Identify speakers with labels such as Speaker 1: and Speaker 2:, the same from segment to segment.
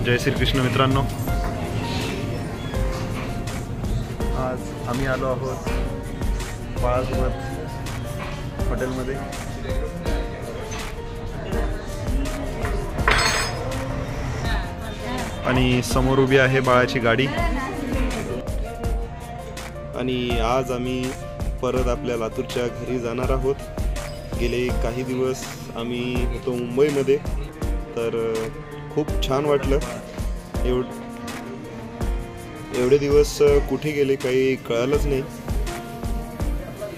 Speaker 1: जय श्री कृष्ण मित्रांनो, आज आम्ही आलो आहोत बाळासोबत हॉटेलमध्ये. आणि समोर उभी आहे बाळाची गाडी. आणि आज आम्ही परत आपल्या लातूरच्या घरी जाणार आहोत. गेले काही दिवस आम्ही होतो मुंबईमध्ये, तर खूप छान वाटलं. एवढे दिवस कुठे गेले काही कळालंच नाही.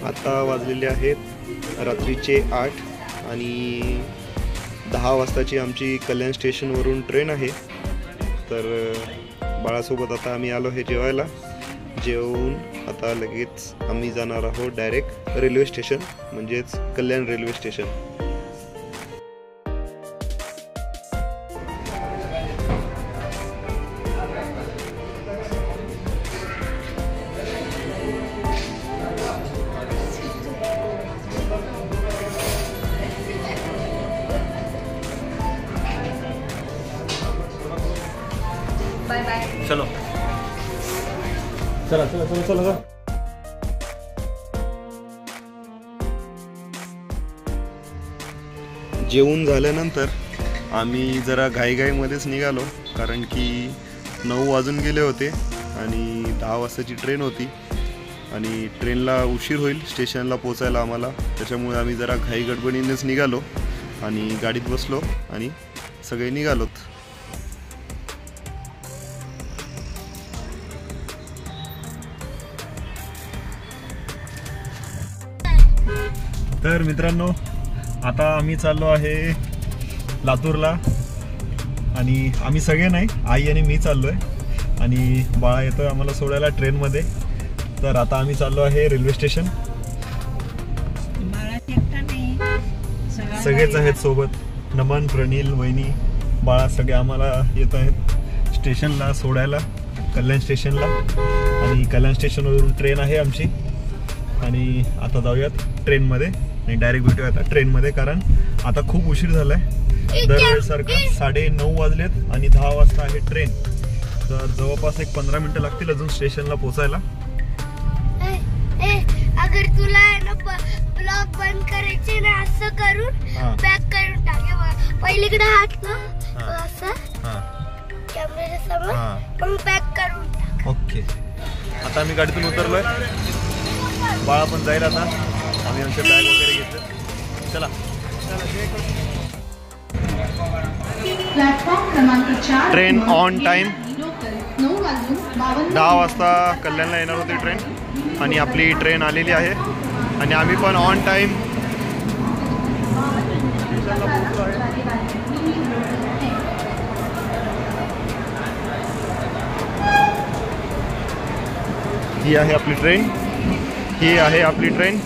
Speaker 1: आता वाजलेले आहेत रात्रीचे 8 आणि 10 वाजताची आमची कल्याण स्टेशनवरून ट्रेन आहे. तर बाळासोबत आता आम्ही आलो हे जेवायला. जेवून आता लगेच आम्ही जाणार आहोत डायरेक्ट रेल्वे स्टेशन, म्हणजेच Kalyan railway station.
Speaker 2: Bye bye.
Speaker 1: चलो चला चला चला चला. जेवून झाल्यानंतर आम्ही जरा घाईघाईमध्येच निघालो, कारण की 9 वाजून गेले होते आणि 10 वाजताची ट्रेन होती आणि ट्रेनला उशीर होईल स्टेशनला पोचायला आम्हाला. त्याच्यामुळे आम्ही जरा घाई गडबडीनेच निघालो आणि गाडीत बसलो आणि सगळे निघालोत. तर मित्रांनो, आता आम्ही चाललो आहे लातूरला. आणि आम्ही सगळे नाही, आई आणि मी चाललोय आणि बाळा येतोय आम्हाला सोडायला ट्रेनमध्ये. तर आता आम्ही चाललो आहे रेल्वे स्टेशन. सगळेच आहेत सोबत, नमन, प्रणील, वहिनी, बाळा सगळे आम्हाला येत आहेत स्टेशनला सोडायला, कल्याण स्टेशनला. आणि कल्याण स्टेशनवरून ट्रेन आहे आमची. आणि आता जाऊयात ट्रेनमध्ये आणि डायरेक्ट भेटूया आता ट्रेनमध्ये, कारण आता खूप उशीर झालाय. दरवेळेसारखं 9:30 वाजलेत आणि 10 वाजता आहे ट्रेन. तर जवळपास एक 15 मिनिटं लागतील अजून स्टेशनला पोचायला.
Speaker 2: अगर तुला ब्लॉग बंद करायचे ना, असं करून पॅक करून टाके. पहिलीकडे हात ना असं कॅमेरा समोर, मग पॅक करून टाक.
Speaker 1: ओके. आता आम्ही गाडीतून उतरलोय. बाळा पण जाईल आता. आम्ही आमचे बॅग वगैरे घेतले. चला. Train on time. 10 वाजता कल्याणला येणार होती ट्रेन आणि आपली ट्रेन आलेली आहे आणि आम्ही पण ऑन टाइम ही आहे आपली ट्रेन. ही आहे आपली ट्रेन.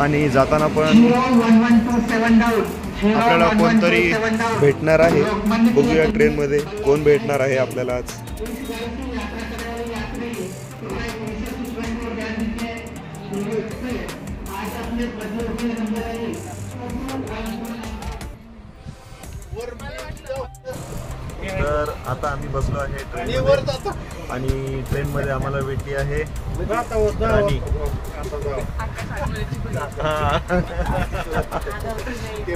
Speaker 1: आणि जाताना पण आपल्याला कोणतरी भेटणार आहे. बघूया ट्रेनमध्ये कोण भेटणार आहे आपल्याला आज. तर आता आम्ही बसलो आहे ट्रेनमध्ये आणि ट्रेनमध्ये आम्हाला भेटली आहे राणी.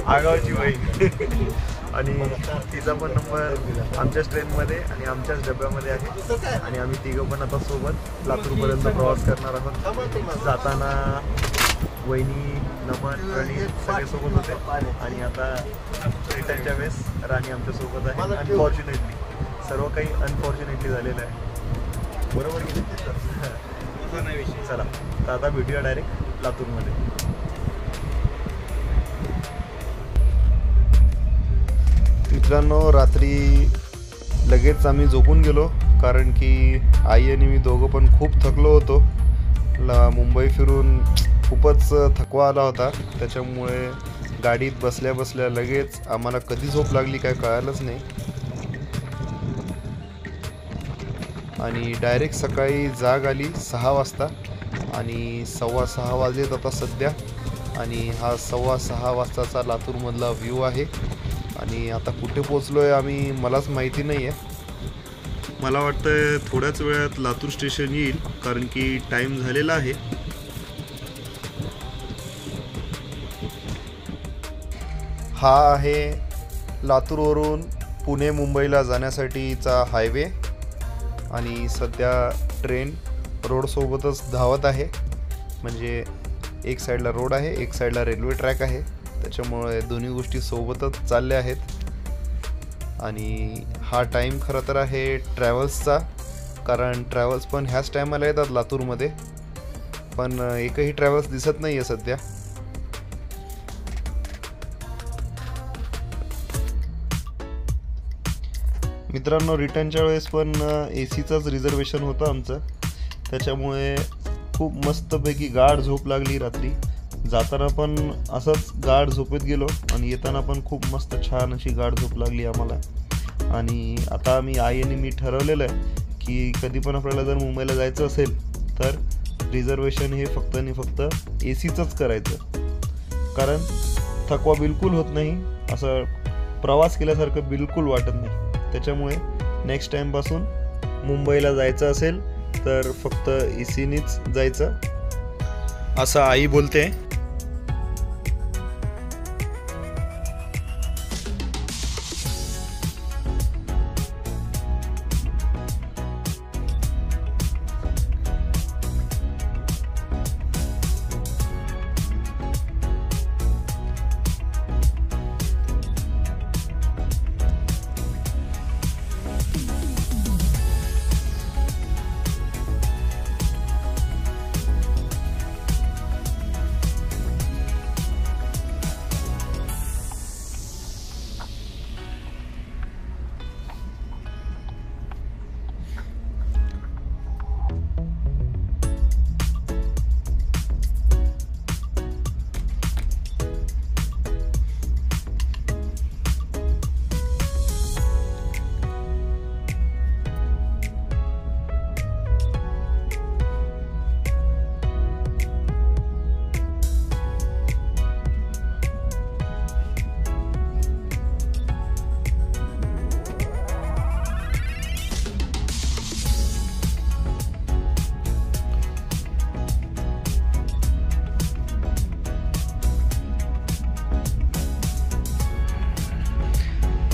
Speaker 1: आगावची बाई. आणि तिचा पण नंबर आमच्याच ट्रेनमध्ये आणि आमच्याच डब्यामध्ये आहे. आणि आम्ही तिघं पण आता सोबत लातूरपर्यंत प्रवास करणार आहोत. जाताना वहिनी, नमन, प्रणील सगळे सोबत होते आणि आता रिटर्नच्या वेळेस राणी आमच्यासोबत आहे. अनफॉर्च्युनेटली सर्व काही अनफॉर्च्युनेटली झालेलं आहे. बरोबर की नाही? चला तर आता भेटूया डायरेक्ट लातूरमध्ये. मित्रांनो, रात्री लगेच आम्ही झोपून गेलो, कारण की आई आणि मी दोघं पण खूप थकलो होतो. मुंबई फिरून खूपच थकवा आला होता. त्याच्यामुळे गाडीत बसल्या बसल्या लगेच आम्हाला कधी झोप लागली काय कळालंच नाही. आणि डायरेक्ट सकाळी जाग आली 6 वाजता आणि 6:15 वाजलेत आता सध्या. आणि हा 6:15 वाजताचा लातूरमधला व्ह्यू आहे. आणि आता कुठे पोचलोय आम्ही मलाच माहिती नाही आहे. मला वाटतं थोड्याच वेळात लातूर स्टेशन येईल, कारण की टाईम झालेला आहे. हा आहे लातूरवरून पुणे मुंबईला जाण्यासाठीचा हायवे आणि सध्या ट्रेन रोडसोबतच धावत आहे. म्हणजे एक साईडला रोड आहे, एक साईडला रेल्वे ट्रॅक आहे, त्याच्यामुळे दोन्ही गोष्टी सोबतच चालल्या आहेत. आणि हा टाईम खरं तर आहे ट्रॅव्हल्सचा, कारण ट्रॅव्हल्स पण ह्याच टायमाला येतात लातूरमध्ये, पण एकही ट्रॅव्हल्स दिसत नाही आहे सध्या. मित्रांनो, रिटर्नच्या वेळेस पण AC-चंच रिझर्वेशन होतं आमचं, त्याच्यामुळे खूप मस्तपैकी गाढ झोप लागली रात्री. जाताना पण असंच गाढ झोपेत गेलो आणि येताना पण खूप मस्त छान अशी गाढ झोप लागली आम्हाला. आणि आता आम्ही आई आणि मी ठरवलेलं आहे की कधी पण आपल्याला जर मुंबईला जायचं असेल तर रिझर्वेशन हे फक्त आणि फक्त AC-चंच करायचं, कारण थकवा बिलकुल होत नाही, असं प्रवास केल्यासारखं बिलकुल वाटत नाही. त्याच्यामुळे नेक्स्ट टाईमपासून मुंबईला जायचं असेल तर फक्त AC-नीच जायचं, असं आई बोलते.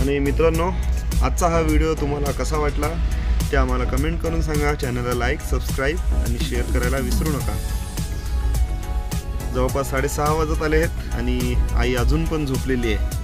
Speaker 1: आणि मित्रांनो, आजचा हा व्हिडिओ तुम्हाला कसा वाटला ते आम्हाला कमेंट करून सांगा. चॅनलला लाईक, सबस्क्राईब आणि शेअर करायला विसरू नका. जवळपास 6:30 वाजत आले आहेत आणि आई अजून पण झोपलेली आहे.